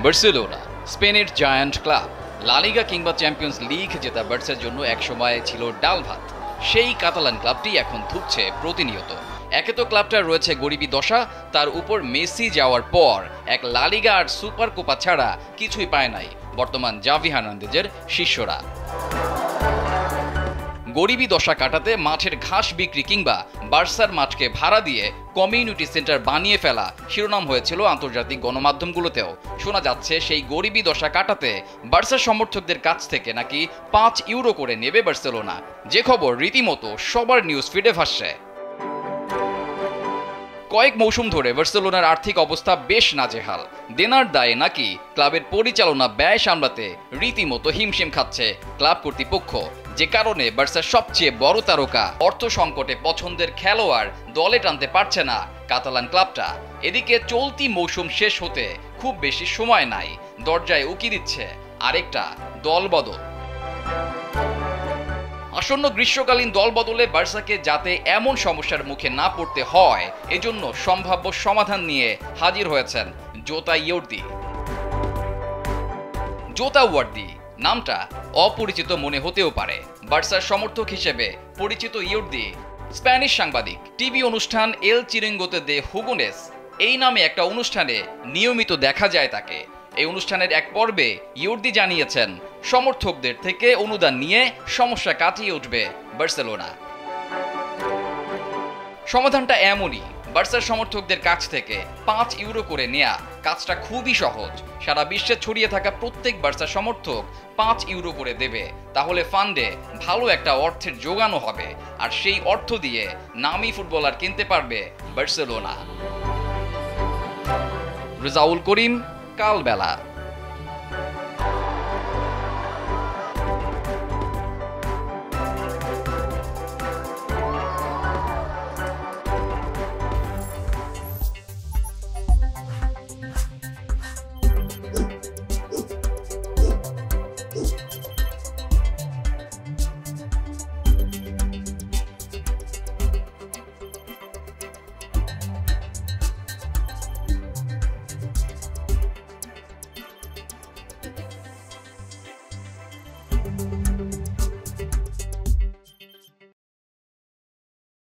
Barcelona স্পেনের giant club. লা লিগা কিংবা চ্যাম্পিয়ন্স লিগ জেতা বার্সার জন্য একসময় ছিল ডাল ভাত। সেই কাতালান ক্লাবটি এখন ধুঁকছে প্রতিনিয়ত। একে তো ক্লাবটার রয়েছে গরিবী দশা, তার উপর মেসি যাওয়ার পর এক লা লিগা আর সুপার কোপা ছাড়া কিছুই পায় নাই বর্তমান জাভি হার্নান্দেজের শিষ্যরা। গরিবী দশা কাটাতে মাঠের ঘাস বিক্রি কিংবা বার্সার মাঠকে ভাড়া দিয়ে কমিউনিটি সেন্টার বানিয়ে ফেলা শিরোনাম হয়েছিল আন্তর্জাতিক গণমাধ্যমগুলোতেও। শোনা যাচ্ছে সেই গরিবী দশা কাটাতে বার্সার সমর্থকদের কাছ থেকে নাকি 5 ইউরো করে নেবে বার্সেলোনা, যে খবর রীতিমতো সবার নিউজ ফিডে ভাসছে। কয়েক মৌসুম ধরে বার্সেলোনার আর্থিক অবস্থা বেশ নাজেহাল। দেনার দায়ে নাকি ক্লাবের পরিচালনা ব্যয় সামলাতে রীতিমতো হিমশিম খাচ্ছে ক্লাব কর্তৃপক্ষ, যে কারণে বার্সার সবচেয়ে বড় তারকা অর্থ সংকটে পছন্দের খেলোয়াড় দলে টানতে পারছে না কাতালান ক্লাবটা। এদিকে চলতি মৌসুম শেষ হতে খুব বেশি সময় নাই, দরজায় উকি দিচ্ছে আরেকটা দলবদল। আসন্ন গ্রীষ্মকালীন দল বদলে বার্সাকে যাতে এমন সমস্যার মুখে না পড়তে হয়, এজন্য সম্ভাব্য সমাধান নিয়ে হাজির হয়েছেন জোতা ইয়োর্দি। জোতা ওয়ার্দি নামটা অপরিচিত মনে হতেও পারে। বার্সার সমর্থক হিসেবে পরিচিত ইয়োর্দি স্প্যানিশ সাংবাদিক। টিভি অনুষ্ঠান এল চিরিঙ্গোতে দে হুগুনেস এই নামে একটা অনুষ্ঠানে নিয়মিত দেখা যায় তাকে। এই অনুষ্ঠানের এক পর্বে ইয়োর্দি জানিয়েছেন, সমর্থকদের থেকে অনুদান নিয়ে সমস্যা কাটিয়ে উঠবে বার্সেলোনা। সমাধানটা এমনই, বার্সার সমর্থকদের কাছ থেকে 5 ইউরো করে নেয়া। কাজটা খুবই সহজ। সারা বিশ্বে ছড়িয়ে থাকা প্রত্যেক বার্সা সমর্থক 5 ইউরো করে দেবে। তাহলে ফান্ডে ভালো একটা অর্থের যোগানো হবে, আর সেই অর্থ দিয়ে নামী ফুটবলার কিনতে পারবে বার্সেলোনা। রেজাউল করিম, কালবেলা।